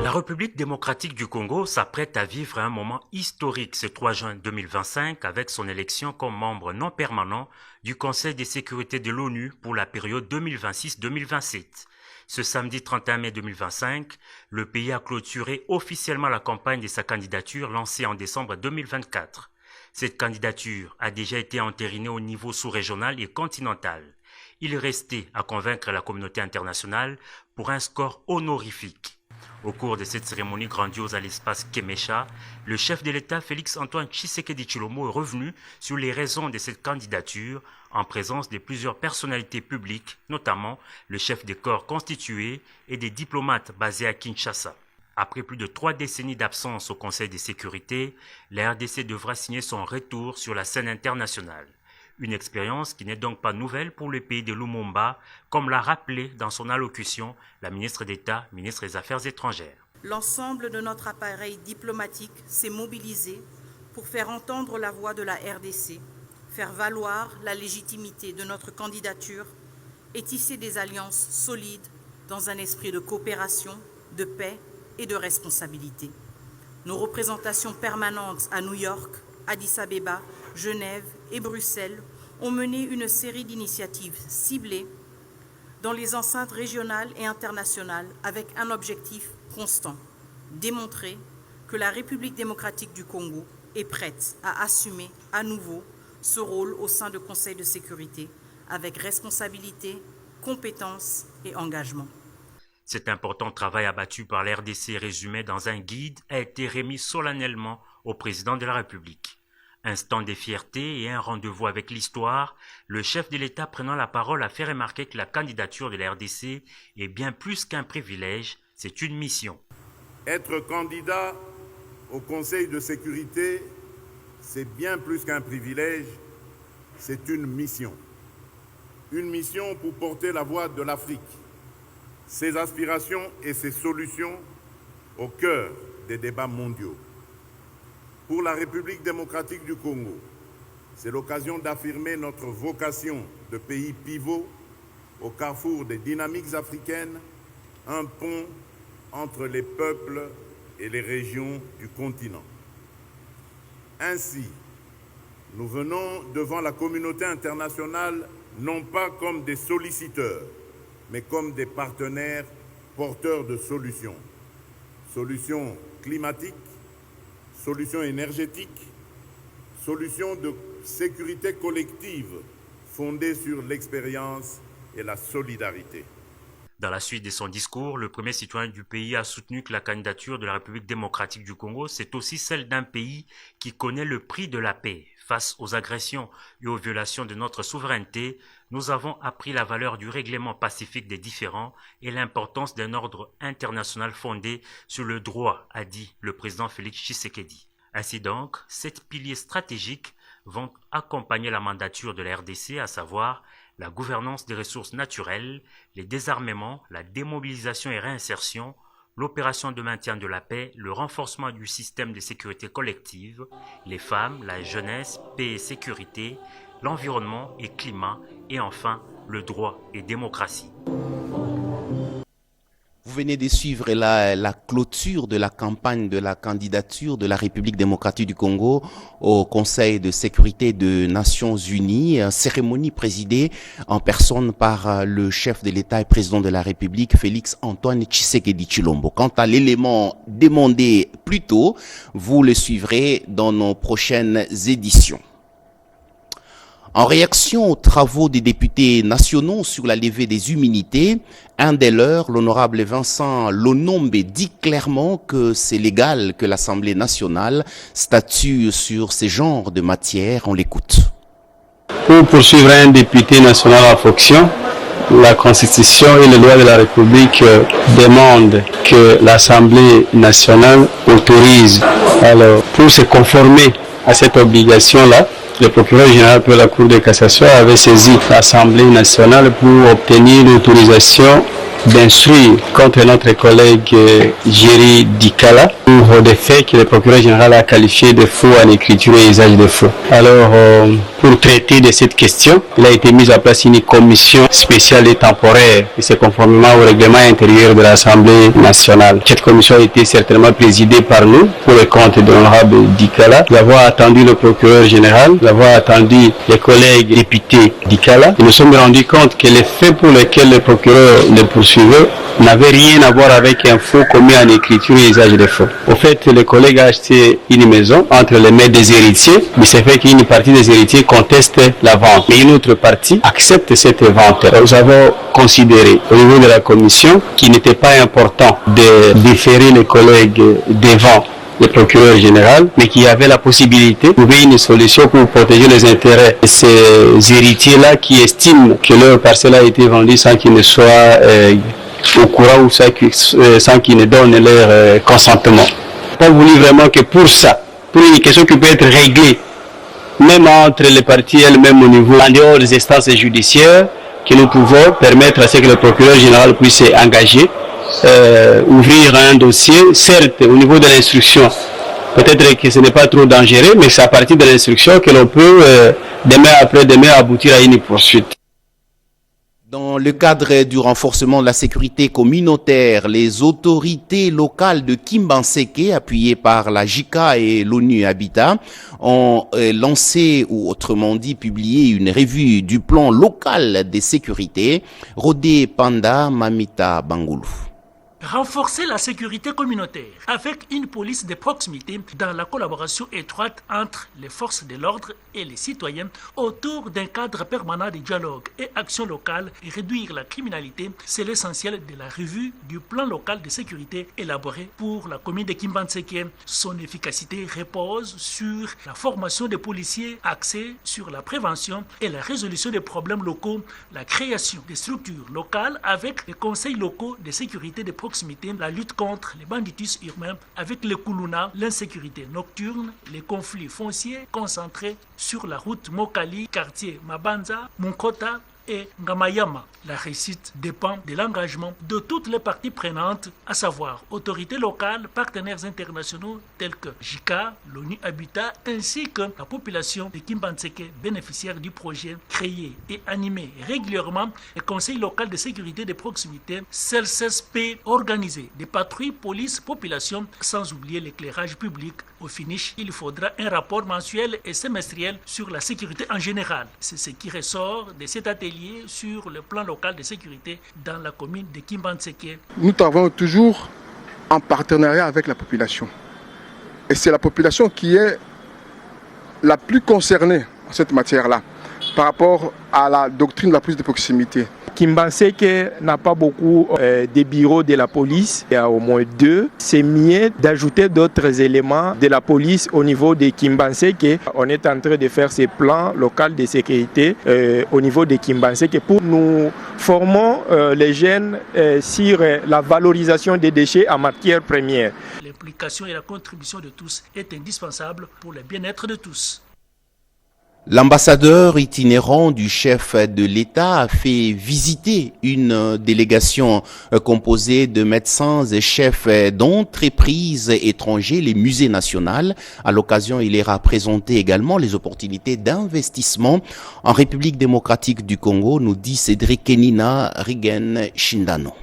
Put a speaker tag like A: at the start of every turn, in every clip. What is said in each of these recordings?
A: La République démocratique du Congo s'apprête à vivre un moment historique ce 3 juin 2025 avec son élection comme membre non permanent du Conseil de sécurité de l'ONU pour la période 2026-2027. Ce samedi 31 mai 2025, le pays a clôturé officiellement la campagne de sa candidature lancée en décembre 2024. Cette candidature a déjà été entérinée au niveau sous-régional et continental. Il restait à convaincre la communauté internationale pour un score honorifique. Au cours de cette cérémonie grandiose à l'espace Kemecha, le chef de l'État Félix-Antoine Tshisekedi Tshilombo est revenu sur les raisons de cette candidature en présence de plusieurs personnalités publiques, notamment le chef des corps constitués et des diplomates basés à Kinshasa. Après plus de 3 décennies d'absence au Conseil de sécurité, la RDC devra signer son retour sur la scène internationale. Une expérience qui n'est donc pas nouvelle pour le pays de Lumumba, comme l'a rappelé dans son allocution la ministre d'État, ministre des Affaires étrangères.
B: L'ensemble de notre appareil diplomatique s'est mobilisé pour faire entendre la voix de la RDC, faire valoir la légitimité de notre candidature et tisser des alliances solides dans un esprit de coopération, de paix et de responsabilité. Nos représentations permanentes à New York, Addis Abeba, Genève et Bruxelles ont mené une série d'initiatives ciblées dans les enceintes régionales et internationales avec un objectif constant, démontrer que la République démocratique du Congo est prête à assumer à nouveau ce rôle au sein du Conseil de sécurité avec responsabilité, compétence et engagement.
A: Cet important travail abattu par la RDC résumé dans un guide a été remis solennellement au président de la République. Instant de fierté et un rendez-vous avec l'histoire, le chef de l'État prenant la parole a fait remarquer que la candidature de la RDC est bien plus qu'un privilège, c'est une mission.
C: Être candidat au Conseil de sécurité, c'est bien plus qu'un privilège, c'est une mission. Une mission pour porter la voix de l'Afrique, ses aspirations et ses solutions au cœur des débats mondiaux. Pour la République démocratique du Congo, c'est l'occasion d'affirmer notre vocation de pays pivot au carrefour des dynamiques africaines, un pont entre les peuples et les régions du continent. Ainsi, nous venons devant la communauté internationale non pas comme des solliciteurs, mais comme des partenaires porteurs de solutions. Solutions climatiques, solutions énergétiques, solutions de sécurité collective fondées sur l'expérience et la solidarité.
A: Dans la suite de son discours, le premier citoyen du pays a soutenu que la candidature de la République démocratique du Congo, c'est aussi celle d'un pays qui connaît le prix de la paix. Face aux agressions et aux violations de notre souveraineté, nous avons appris la valeur du règlement pacifique des différends et l'importance d'un ordre international fondé sur le droit, a dit le président Félix Tshisekedi. Ainsi donc, 7 piliers stratégiques vont accompagner la mandature de la RDC, à savoir la gouvernance des ressources naturelles, les désarmements, la démobilisation et réinsertion, l'opération de maintien de la paix, le renforcement du système de sécurité collective, les femmes, la jeunesse, paix et sécurité, l'environnement et climat, et enfin le droit et démocratie.
D: Vous venez de suivre la clôture de la campagne de la candidature de la République démocratique du Congo au Conseil de sécurité des Nations Unies, cérémonie présidée en personne par le chef de l'État et président de la République, Félix-Antoine Tshisekedi Tshilombo. Quant à l'élément demandé plus tôt, vous le suivrez dans nos prochaines éditions. En réaction aux travaux des députés nationaux sur la levée des immunités, un des leurs, l'honorable Vincent Lonombe, dit clairement que c'est légal que l'Assemblée nationale statue sur ce genre de matière. On l'écoute.
E: Pour poursuivre un député national en fonction, la Constitution et les lois de la République demandent que l'Assemblée nationale autorise. Alors, pour se conformer à cette obligation-là, le procureur général de la Cour de cassation avait saisi l'Assemblée nationale pour obtenir l'autorisation d'instruire contre notre collègue Jerry Dikala pour des faits que le procureur général a qualifiés de faux en écriture et usage de faux. Alors, pour traiter de cette question. Il a été mis en place une commission spéciale et temporaire, et c'est conformément au règlement intérieur de l'Assemblée nationale. Cette commission a été certainement présidée par nous, pour le compte de l'honorable Dikala. Nous avons attendu le procureur général, nous avons attendu les collègues députés Dikala. Nous nous sommes rendus compte que les faits pour lesquels le procureur le poursuivait n'avaient rien à voir avec un faux commis en écriture et usage de faux. Au fait, le collègue a acheté une maison entre les mains des héritiers, mais c'est fait qu'une partie des héritiers conteste la vente, mais une autre partie accepte cette vente. Nous avons considéré au niveau de la commission qu'il n'était pas important de différer les collègues devant le procureur général, mais qu'il y avait la possibilité de trouver une solution pour protéger les intérêts de ces héritiers-là qui estiment que leur parcelle a été vendue sans qu'ils ne soient au courant ou sans qu'ils ne donnent leur consentement. On voulait vraiment que pour ça, pour une question qui peut être réglée, même entre les parties elles-mêmes au niveau, en dehors des instances judiciaires, que nous pouvons permettre à ce que le procureur général puisse s'engager, ouvrir un dossier, certes au niveau de l'instruction. Peut-être que ce n'est pas trop dangereux, mais c'est à partir de l'instruction que l'on peut, demain après-demain, aboutir à une poursuite.
D: Dans le cadre du renforcement de la sécurité communautaire, les autorités locales de Kimbanseke, appuyées par la JICA et l'ONU Habitat, ont lancé, ou autrement dit publié, une revue du plan local de sécurité. Rodé Panda Mamita Bangoulou.
F: Renforcer la sécurité communautaire avec une police de proximité dans la collaboration étroite entre les forces de l'ordre et les citoyens autour d'un cadre permanent de dialogue et action locale et réduire la criminalité, c'est l'essentiel de la revue du plan local de sécurité élaboré pour la commune de Kimbanseke. Son efficacité repose sur la formation des policiers axée sur la prévention et la résolution des problèmes locaux, la création des structures locales avec les conseils locaux de sécurité de proximité, la lutte contre les banditismes urbains avec le Kuluna, l'insécurité nocturne, les conflits fonciers concentrés sur la route Mokali, quartier Mabanza, Munkota et Ngamayama. La réussite dépend de l'engagement de toutes les parties prenantes, à savoir autorités locales, partenaires internationaux tels que JICA, l'ONU Habitat, ainsi que la population de Kimbanseke, bénéficiaire du projet, créé et animé régulièrement le Conseil local de sécurité de proximité, CLCSP, organisé des patrouilles police-population, sans oublier l'éclairage public. Au finish, il faudra un rapport mensuel et semestriel sur la sécurité en général. C'est ce qui ressort de cet atelier sur le plan local de sécurité dans la commune de Kimbanseke.
G: Nous travaillons toujours en partenariat avec la population. Et c'est la population qui est la plus concernée en cette matière-là par rapport à la doctrine de la police de proximité.
H: Kimbanseke n'a pas beaucoup de bureaux de la police, il y a au moins 2. C'est mieux d'ajouter d'autres éléments de la police au niveau de Kimbanseke. On est en train de faire ces plans locaux de sécurité au niveau de Kimbanseke pour nous former les jeunes sur la valorisation des déchets en matière première.
F: L'implication et la contribution de tous est indispensable pour le bien-être de tous.
D: L'ambassadeur itinérant du chef de l'État a fait visiter une délégation composée de médecins et chefs d'entreprises étrangers, les musées nationaux. À l'occasion, il leur a présenté également les opportunités d'investissement en République démocratique du Congo, nous dit Cédric Kenina Rigen Shindano.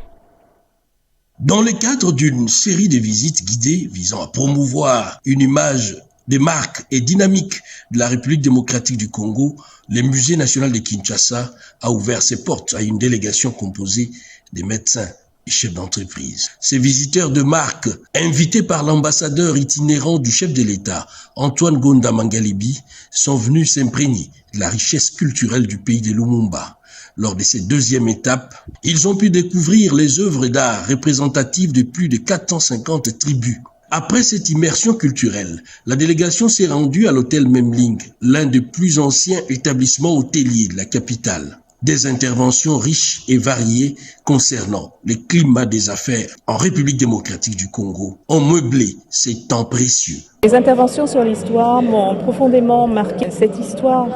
I: Dans le cadre d'une série de visites guidées visant à promouvoir une image des marques et dynamiques de la République démocratique du Congo, le musée national de Kinshasa a ouvert ses portes à une délégation composée de médecins et chefs d'entreprise. Ces visiteurs de marque, invités par l'ambassadeur itinérant du chef de l'État, Antoine Gonda Mangalibi, sont venus s'imprégner de la richesse culturelle du pays de Lumumba. Lors de cette deuxième étape, ils ont pu découvrir les œuvres d'art représentatives de plus de 450 tribus. Après cette immersion culturelle, la délégation s'est rendue à l'hôtel Memling, l'un des plus anciens établissements hôteliers de la capitale. Des interventions riches et variées concernant le climat des affaires en République démocratique du Congo ont meublé ces temps précieux.
J: Les interventions sur l'histoire m'ont profondément marqué. Cette histoire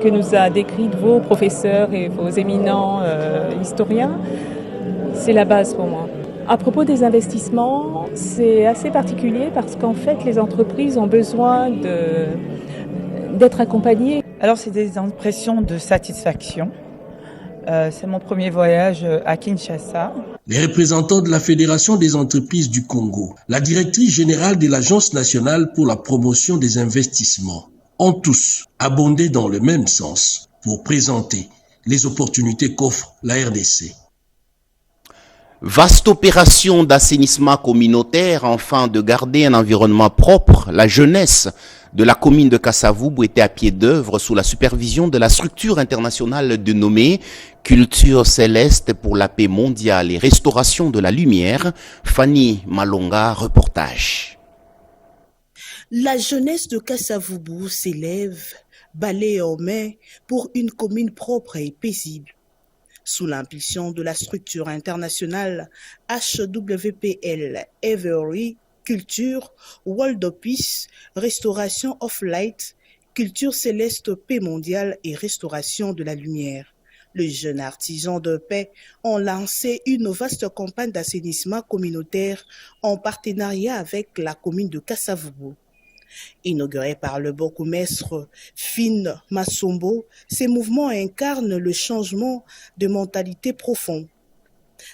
J: que nous a décrite vos professeurs et vos éminents historiens, c'est la base pour moi. À propos des investissements, c'est assez particulier parce qu'en fait, les entreprises ont besoin d'être accompagnées.
K: Alors c'est des impressions de satisfaction. C'est mon premier voyage à Kinshasa.
I: Les représentants de la Fédération des entreprises du Congo, la directrice générale de l'Agence nationale pour la promotion des investissements, ont tous abondé dans le même sens pour présenter les opportunités qu'offre la RDC.
D: Vaste opération d'assainissement communautaire afin de garder un environnement propre. La jeunesse de la commune de Kasavubu était à pied d'œuvre sous la supervision de la structure internationale dénommée Culture Céleste pour la paix mondiale et restauration de la lumière. Fanny Malonga, reportage.
L: La jeunesse de Kasavubu s'élève, balai en main, pour une commune propre et paisible. Sous l'impulsion de la structure internationale HWPL Every, Culture, World of Peace, Restauration of Light, Culture Céleste, Paix mondiale et Restauration de la lumière. Les jeunes artisans de paix ont lancé une vaste campagne d'assainissement communautaire en partenariat avec la commune de Kasavubu. Inauguré par le bourgmestre Finn Masombo, ces mouvements incarnent le changement de mentalité profond.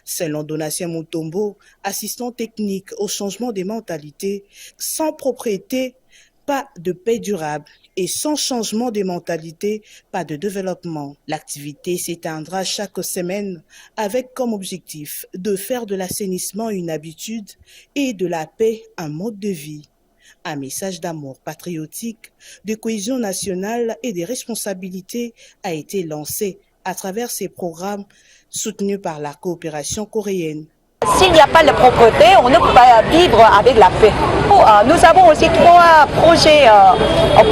L: Selon Donatien Mutombo, assistant technique au changement des mentalités, sans propriété, pas de paix durable et sans changement de mentalité, pas de développement. L'activité s'éteindra chaque semaine avec comme objectif de faire de l'assainissement une habitude et de la paix un mode de vie. Un message d'amour patriotique, de cohésion nationale et de responsabilité a été lancé à travers ces programmes soutenus par la coopération coréenne.
M: S'il n'y a pas de propreté, on ne peut pas vivre avec la paix. Nous avons aussi 3 projets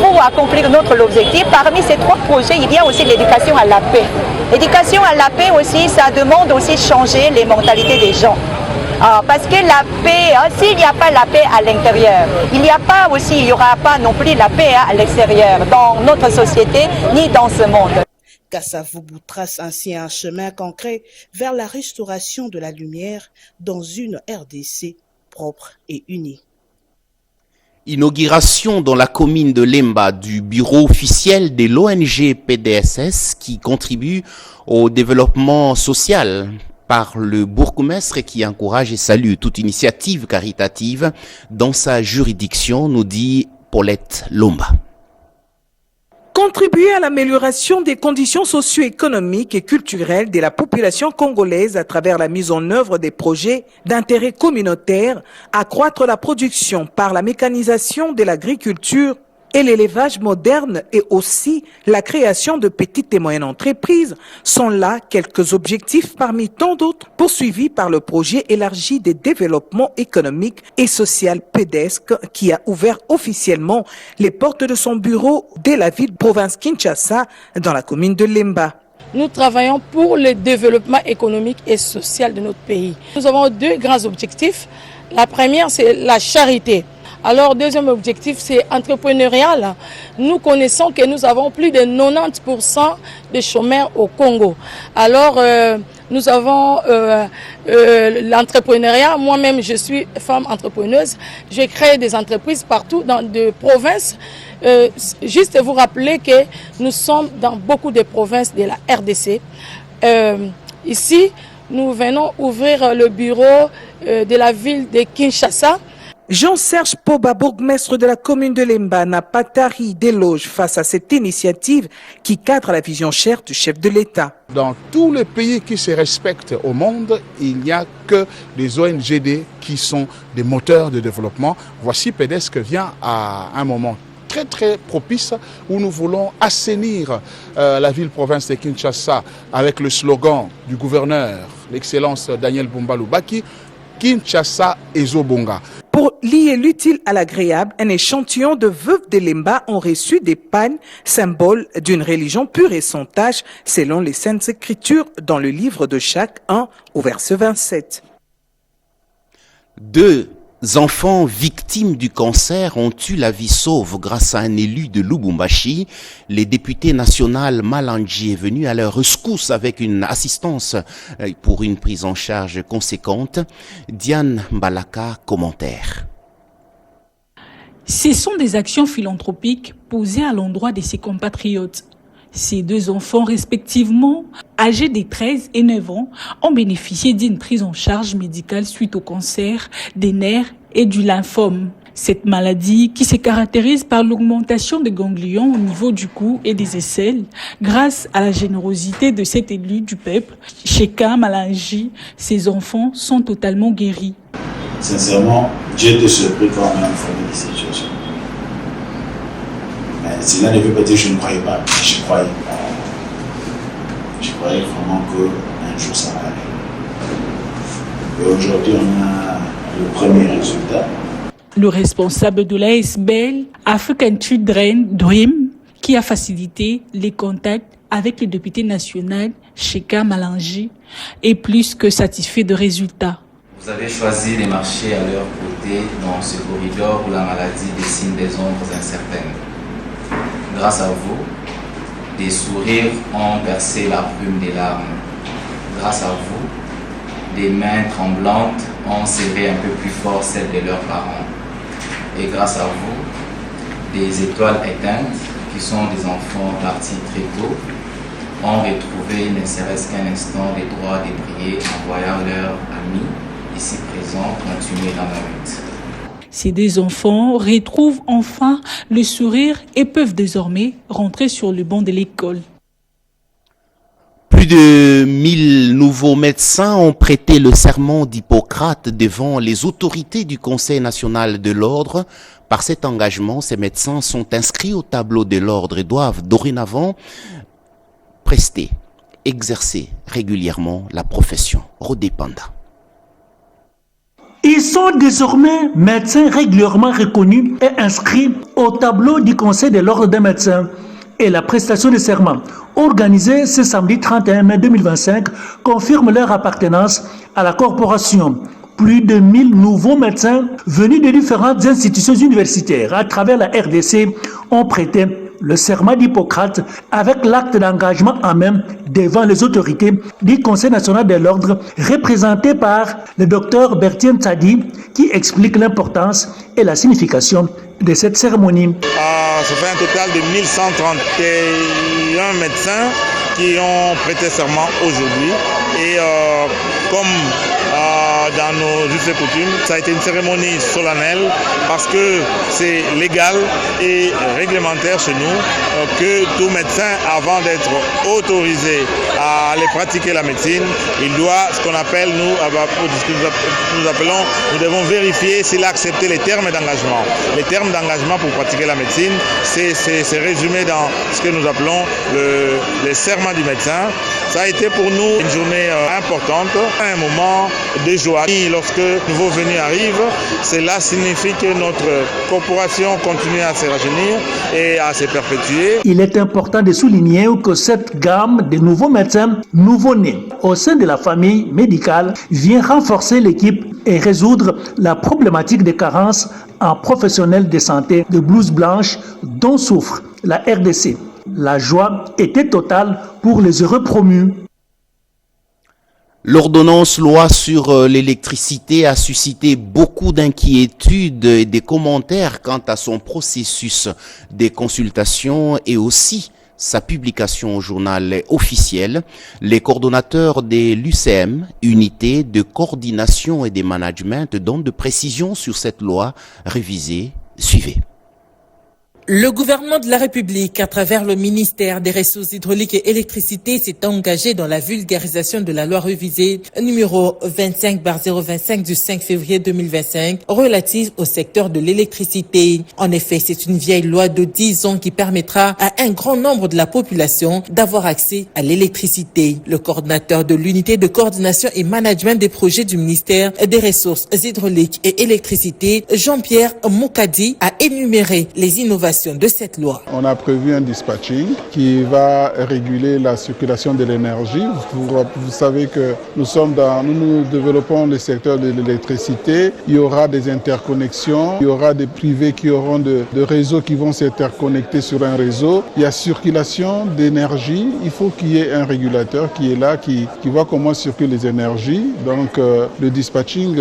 M: pour accomplir notre objectif. Parmi ces 3 projets, il y a aussi l'éducation à la paix. L'éducation à la paix aussi, ça demande aussi changer les mentalités des gens. Parce que la paix, s'il n'y a pas la paix à l'intérieur, il n'y aura pas non plus la paix à l'extérieur, dans notre société ni dans ce monde.
L: Kasavubu trace ainsi un chemin concret vers la restauration de la lumière dans une RDC propre et unie.
D: Inauguration dans la commune de Lemba du bureau officiel de l'ONG PDSS qui contribue au développement social par le bourgmestre qui encourage et salue toute initiative caritative dans sa juridiction, nous dit Paulette Lomba.
N: Contribuer à l'amélioration des conditions socio-économiques et culturelles de la population congolaise à travers la mise en œuvre des projets d'intérêt communautaire, accroître la production par la mécanisation de l'agriculture et l'élevage moderne et aussi la création de petites et moyennes entreprises sont là quelques objectifs parmi tant d'autres poursuivis par le projet élargi de développement économique et social PEDESC qui a ouvert officiellement les portes de son bureau dès la ville-province Kinshasa dans la commune de Lemba.
O: Nous travaillons pour le développement économique et social de notre pays. Nous avons 2 grands objectifs. La première, c'est la charité. Alors, deuxième objectif, c'est entrepreneurial. Nous connaissons que nous avons plus de 90% de chômeurs au Congo. Alors, nous avons l'entrepreneuriat. Moi-même, je suis femme entrepreneuse. J'ai créé des entreprises partout dans des provinces. Juste vous rappeler que nous sommes dans beaucoup de provinces de la RDC. Ici, nous venons ouvrir le bureau de la ville de Kinshasa.
N: Jean-Serge Poba, bourgmestre de la commune de Lemba, n'a pas tari d'éloges face à cette initiative qui cadre la vision chère du chef de l'État.
P: Dans tous les pays qui se respectent au monde, il n'y a que des ONGD qui sont des moteurs de développement. Voici PEDESC vient à un moment très propice où nous voulons assainir la ville-province de Kinshasa avec le slogan du gouverneur, l'excellence Daniel Bumba Lubaki, Kinshasa Ezobonga.
N: Pour lier l'utile à l'agréable, un échantillon de veuves de Lemba ont reçu des pannes, symboles d'une religion pure et sans tache, selon les Saintes Écritures dans le livre de Jacques 1 au verset 27.
D: 2 enfants victimes du cancer ont eu la vie sauve grâce à un élu de Lubumbashi. Le député national Malandji est venu à leur rescousse avec une assistance pour une prise en charge conséquente. Diane Mbalaka, commentaire.
J: Ce sont des actions philanthropiques posées à l'endroit de ses compatriotes. Ces deux enfants, respectivement, âgés de 13 et 9 ans, ont bénéficié d'une prise en charge médicale suite au cancer des nerfs et du lymphome. Cette maladie, qui se caractérise par l'augmentation des ganglions au niveau du cou et des aisselles, grâce à la générosité de cet élu du peuple, Cheka Malangi, ses enfants sont totalement guéris.
Q: Sincèrement, j'ai été surpris quand on m'a informé de cette situation. Mais cela ne veut pas dire que je ne croyais pas. Je croyais. Je croyais vraiment qu'un jour ça va aller. Et aujourd'hui, on a le premier résultat.
J: Le responsable de l'ASBL, African Children Dream, qui a facilité les contacts avec le député national, Cheka Malangi, est plus que satisfait de résultats.
R: Vous avez choisi de marcher à leur côté dans ce corridor où la maladie dessine des ombres incertaines. Grâce à vous, des sourires ont percé la brume des larmes. Grâce à vous, des mains tremblantes ont serré un peu plus fort celles de leurs parents. Et grâce à vous, des étoiles éteintes, qui sont des enfants partis très tôt, ont retrouvé ne serait-ce qu'un instant le droit de prier en voyant leurs amis ici présents continuer dans la lutte.
J: Ces deux enfants retrouvent enfin le sourire et peuvent désormais rentrer sur le banc de l'école.
D: Plus de 1000 nouveaux médecins ont prêté le serment d'Hippocrate devant les autorités du Conseil national de l'ordre. Par cet engagement, ces médecins sont inscrits au tableau de l'ordre et doivent dorénavant exercer régulièrement la profession. Rodé Panda.
F: Ils sont désormais médecins régulièrement reconnus et inscrits au tableau du Conseil de l'ordre des médecins. Et la prestation de serment, organisée ce samedi 31 mai 2025, confirme leur appartenance à la corporation. Plus de 1000 nouveaux médecins venus de différentes institutions universitaires à travers la RDC ont prêté le serment d'Hippocrate avec l'acte d'engagement en main devant les autorités du Conseil national de l'ordre représenté par le docteur Bertien Tsadi qui explique l'importance et la signification de cette cérémonie.
C: Ça fait un total de 1131 médecins qui ont prêté serment aujourd'hui et comme dans nos us et coutumes, ça a été une cérémonie solennelle parce que c'est légal et réglementaire chez nous que tout médecin, avant d'être autorisé à aller pratiquer la médecine, il doit, ce qu'on appelle, nous devons vérifier s'il a accepté les termes d'engagement. Les termes d'engagement pour pratiquer la médecine, c'est résumé dans ce que nous appelons le serment du médecin. Ça a été pour nous une journée importante, un moment de joie. Lorsque de nouveaux venus arrivent, cela signifie que notre corporation continue à se rajeunir et à se perpétuer.
F: Il est important de souligner que cette gamme de nouveaux médecins nouveau-nés au sein de la famille médicale vient renforcer l'équipe et résoudre la problématique des carences en professionnels de santé de blouse blanche dont souffre la RDC. La joie était totale pour les heureux promus.
D: L'ordonnance loi sur l'électricité a suscité beaucoup d'inquiétudes et des commentaires quant à son processus des consultations et aussi sa publication au journal officiel. Les coordonnateurs de l'UCM, Unité de coordination et de management, donnent de précisions sur cette loi révisée. Suivez.
S: Le gouvernement de la République, à travers le ministère des Ressources hydrauliques et électricité, s'est engagé dans la vulgarisation de la loi révisée numéro 25/025 du 5 février 2025 relative au secteur de l'électricité. En effet, c'est une vieille loi de 10 ans qui permettra à un grand nombre de la population d'avoir accès à l'électricité. Le coordinateur de l'unité de coordination et management des projets du ministère des Ressources hydrauliques et électricité, Jean-Pierre Moukadi, a énuméré les innovations l'innovation de cette loi.
P: On a prévu un dispatching qui va réguler la circulation de l'énergie. Vous savez que nous développons le secteur de l'électricité. Il y aura des interconnexions, il y aura des privés qui auront de réseaux qui vont s'interconnecter sur un réseau. Il y a circulation d'énergie. Il faut qu'il y ait un régulateur qui est là, qui voit comment circulent les énergies. Donc le dispatching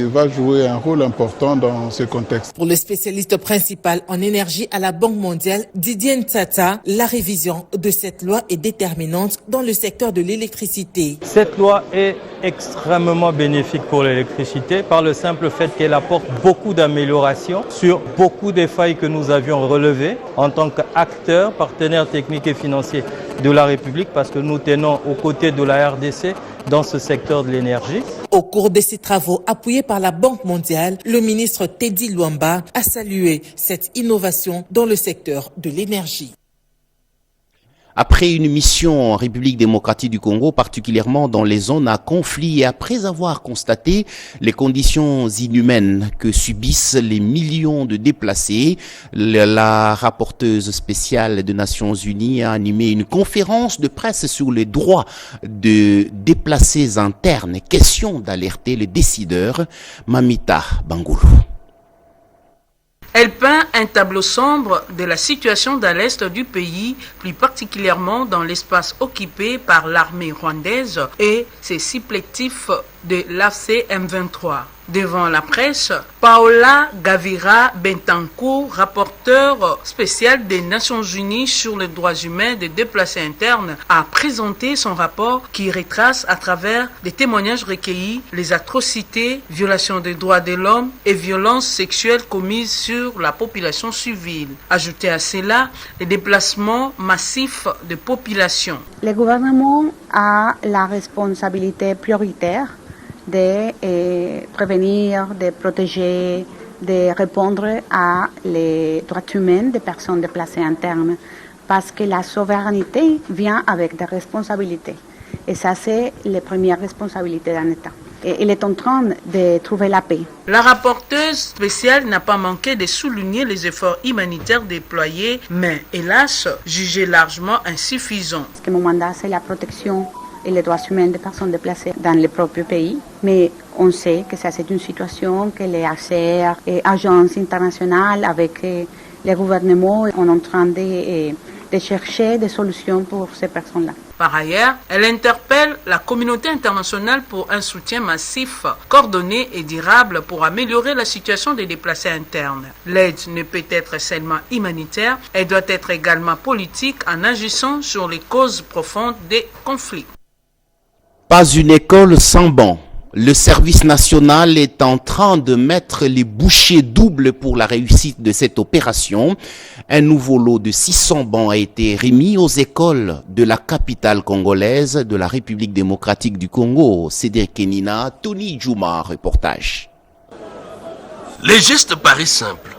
P: va jouer un rôle important dans ce contexte.
S: Pour le spécialiste principal en énergie à la Banque mondiale, Didier Ntsata, la révision de cette loi est déterminante dans le secteur de l'électricité.
T: Cette loi est extrêmement bénéfique pour l'électricité par le simple fait qu'elle apporte beaucoup d'améliorations sur beaucoup des failles que nous avions relevées en tant qu'acteurs, partenaires techniques et financiers de la République, parce que nous tenons aux côtés de la RDC dans ce secteur de l'énergie.
S: Au cours de ces travaux appuyés par la Banque mondiale, le ministre Teddy Luamba a salué cette innovation dans le secteur de l'énergie.
D: Après une mission en République démocratique du Congo, particulièrement dans les zones à conflit, et après avoir constaté les conditions inhumaines que subissent les millions de déplacés, la rapporteuse spéciale des Nations Unies a animé une conférence de presse sur les droits de déplacés internes. Question d'alerter les décideurs. Mamita Bangoulou.
B: Elle peint un tableau sombre de la situation dans l'est du pays, plus particulièrement dans l'espace occupé par l'armée rwandaise et ses supplétifs de l'AFC M23. Devant la presse, Paola Gavira Bentancourt, rapporteure spéciale des Nations Unies sur les droits humains des déplacés internes, a présenté son rapport qui retrace à travers des témoignages recueillis les atrocités, violations des droits de l'homme et violences sexuelles commises sur la population civile. Ajouté à cela, les déplacements massifs de population.
U: Le gouvernement a la responsabilité prioritaire de prévenir, de protéger, de répondre à les droits humains des personnes déplacées internes. Parce que la souveraineté vient avec des responsabilités. Et ça, c'est les premières responsabilités d'un État. Et il est en train de trouver la paix.
B: La rapporteuse spéciale n'a pas manqué de souligner les efforts humanitaires déployés, mais hélas, jugés largement insuffisants.
U: Parce que mon mandat, c'est la protection et les droits humains des personnes déplacées dans les propres pays. Mais on sait que ça, c'est une situation que les HCR et agences internationales avec les gouvernements sont en train de chercher des solutions pour ces personnes-là.
B: Par ailleurs, elle interpelle la communauté internationale pour un soutien massif, coordonné et durable pour améliorer la situation des déplacés internes. L'aide ne peut être seulement humanitaire, elle doit être également politique en agissant sur les causes profondes des conflits.
D: Pas une école sans banc. Le service national est en train de mettre les bouchées doubles pour la réussite de cette opération. Un nouveau lot de 600 bancs a été remis aux écoles de la capitale congolaise de la République démocratique du Congo. Cédric Kenina, Tony Djouma, reportage.
I: Les gestes paraissent simples,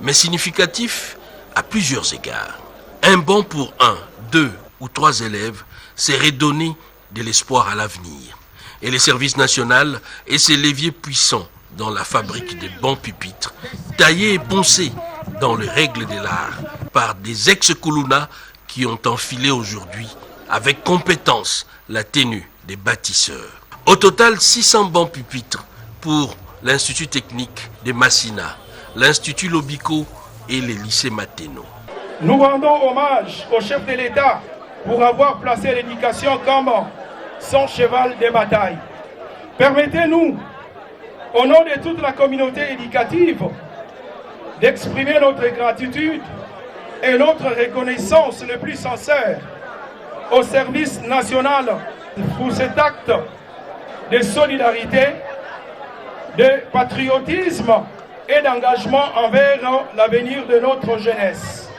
I: mais significatifs à plusieurs égards. Un banc pour 1, 2 ou 3 élèves, c'est redonner de l'espoir à l'avenir. Et le service national et ses leviers puissants dans la fabrique des bons pupitres, taillés et poncés dans les règles de l'art par des ex-Kuluna qui ont enfilé aujourd'hui avec compétence la tenue des bâtisseurs. Au total, 600 bons pupitres pour l'Institut technique de Massina, l'Institut Lobiko et les lycées Mateno.
V: Nous rendons hommage au chef de l'État pour avoir placé l'éducation comme son cheval de bataille. Permettez-nous, au nom de toute la communauté éducative, d'exprimer notre gratitude et notre reconnaissance le plus sincère au service national pour cet acte de solidarité, de patriotisme et d'engagement envers l'avenir de notre jeunesse.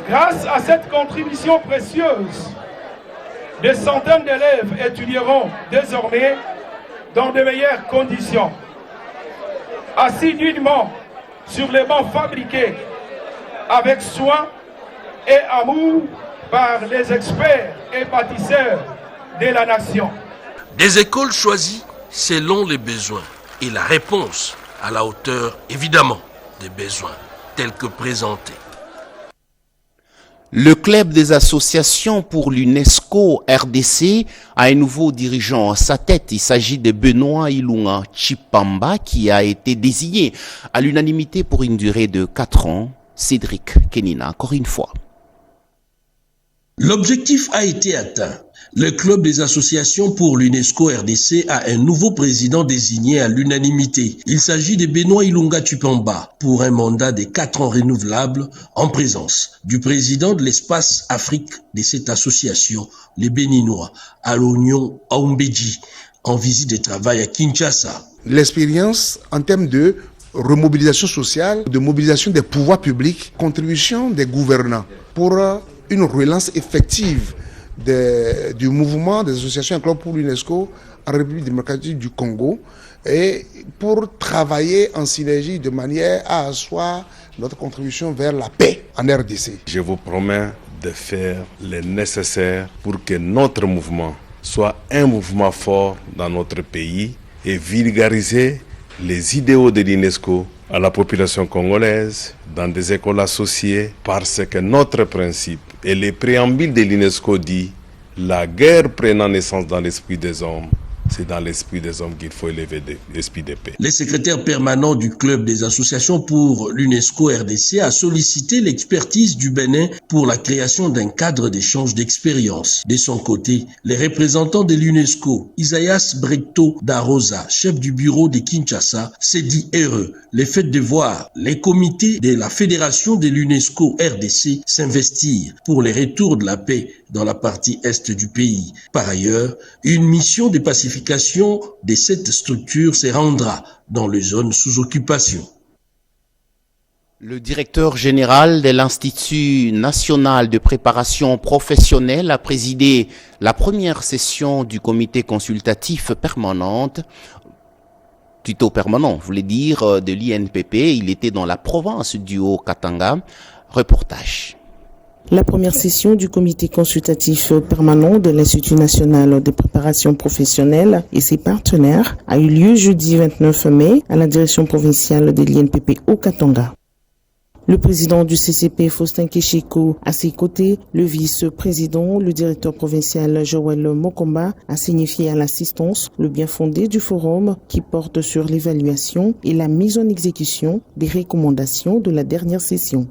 V: Grâce à cette contribution précieuse, des centaines d'élèves étudieront désormais dans de meilleures conditions, assidûment sur les bancs fabriqués avec soin et amour par les experts et bâtisseurs de la nation.
I: Des écoles choisies selon les besoins et la réponse à la hauteur, évidemment, des besoins tels que présentés.
D: Le club des associations pour l'UNESCO RDC a un nouveau dirigeant à sa tête. Il s'agit de Benoît Ilunga Tshipamba qui a été désigné à l'unanimité pour une durée de 4 ans. Cédric Kenina, encore une fois.
I: L'objectif a été atteint. Le club des associations pour l'UNESCO RDC a un nouveau président désigné à l'unanimité. Il s'agit de Benoît Ilunga Tshipamba pour un mandat de 4 ans renouvelable en présence du président de l'espace Afrique de cette association, les Béninois, à l'Oignon Aoumbeji, en visite de travail à Kinshasa.
A: L'expérience en termes de remobilisation sociale, de mobilisation des pouvoirs publics, contribution des gouvernants pour une relance effective du mouvement des associations et clubs pour l'UNESCO en République démocratique du Congo et pour travailler en synergie de manière à asseoir notre contribution vers la paix en RDC.
E: Je vous promets de faire le nécessaire pour que notre mouvement soit un mouvement fort dans notre pays et vulgariser les idéaux de l'UNESCO à la population congolaise dans des écoles associées parce que notre principe et les préambules de l'UNESCO dit la guerre prenant naissance dans l'esprit des hommes, c'est dans l'esprit des hommes qu'il faut élever l'esprit de paix.
I: Le secrétaire permanent du club des associations pour l'UNESCO RDC a sollicité l'expertise du Bénin pour la création d'un cadre d'échange d'expériences. De son côté, les représentants de l'UNESCO, Isaias Brecto Darosa, chef du bureau de Kinshasa, s'est dit heureux le fait de voir les comités de la fédération de l'UNESCO RDC s'investir pour le retour de la paix dans la partie est du pays. Par ailleurs, une mission de pacification de cette structure se rendra dans les zones sous occupation.
D: Le directeur général de l'Institut national de préparation professionnelle a présidé la première session du comité consultatif permanent, de l'INPP. Il était dans la province du Haut-Katanga. Reportage.
W: La première session du comité consultatif permanent de l'Institut national de préparation professionnelle et ses partenaires a eu lieu jeudi 29 mai à la direction provinciale de l'INPP au Katanga. Le président du CCP, Faustin Keshiko, à ses côtés, le vice-président, le directeur provincial Joël Mokomba, a signifié à l'assistance le bien fondé du forum qui porte sur l'évaluation et la mise en exécution des recommandations de la dernière session.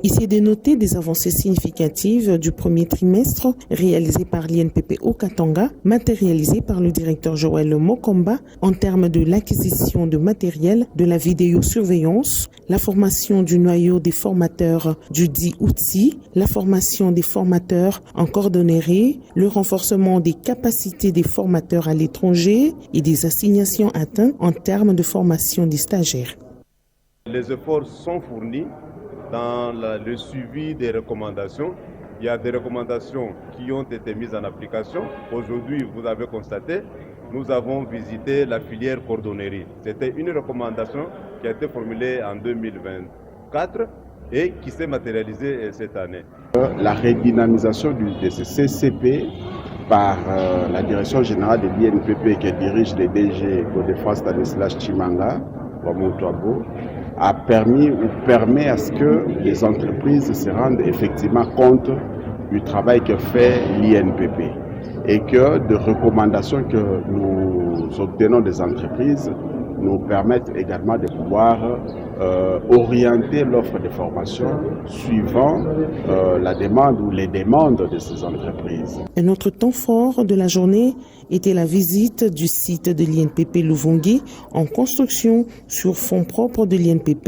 W: Ici est de noter des avancées significatives du premier trimestre réalisées par l'INPP au Katanga, matérialisées par le directeur Joël Mokomba en termes de l'acquisition de matériel, de la vidéosurveillance, la formation du noyau des formateurs du dit outil, la formation des formateurs en coordonnerie, le renforcement des capacités des formateurs à l'étranger et des assignations atteintes en termes de formation des stagiaires.
X: Les efforts sont fournis dans le suivi des recommandations. Il y a des recommandations qui ont été mises en application. Aujourd'hui, vous avez constaté, nous avons visité la filière cordonnerie. C'était une recommandation qui a été formulée en 2024 et qui s'est matérialisée cette année.
Y: La redynamisation de ce CCP par la direction générale de l'INPP qui dirige les DG Godefroid Stanislas Chimanga, Wamutwabo, a permis ou permet à ce que les entreprises se rendent effectivement compte du travail que fait l'INPP et que des recommandations que nous obtenons des entreprises nous permettent également de pouvoir orienter l'offre de formation suivant la demande ou les demandes de ces entreprises.
W: Un autre temps fort de la journée était la visite du site de l'INPP Luvungi en construction sur fonds propres de l'INPP.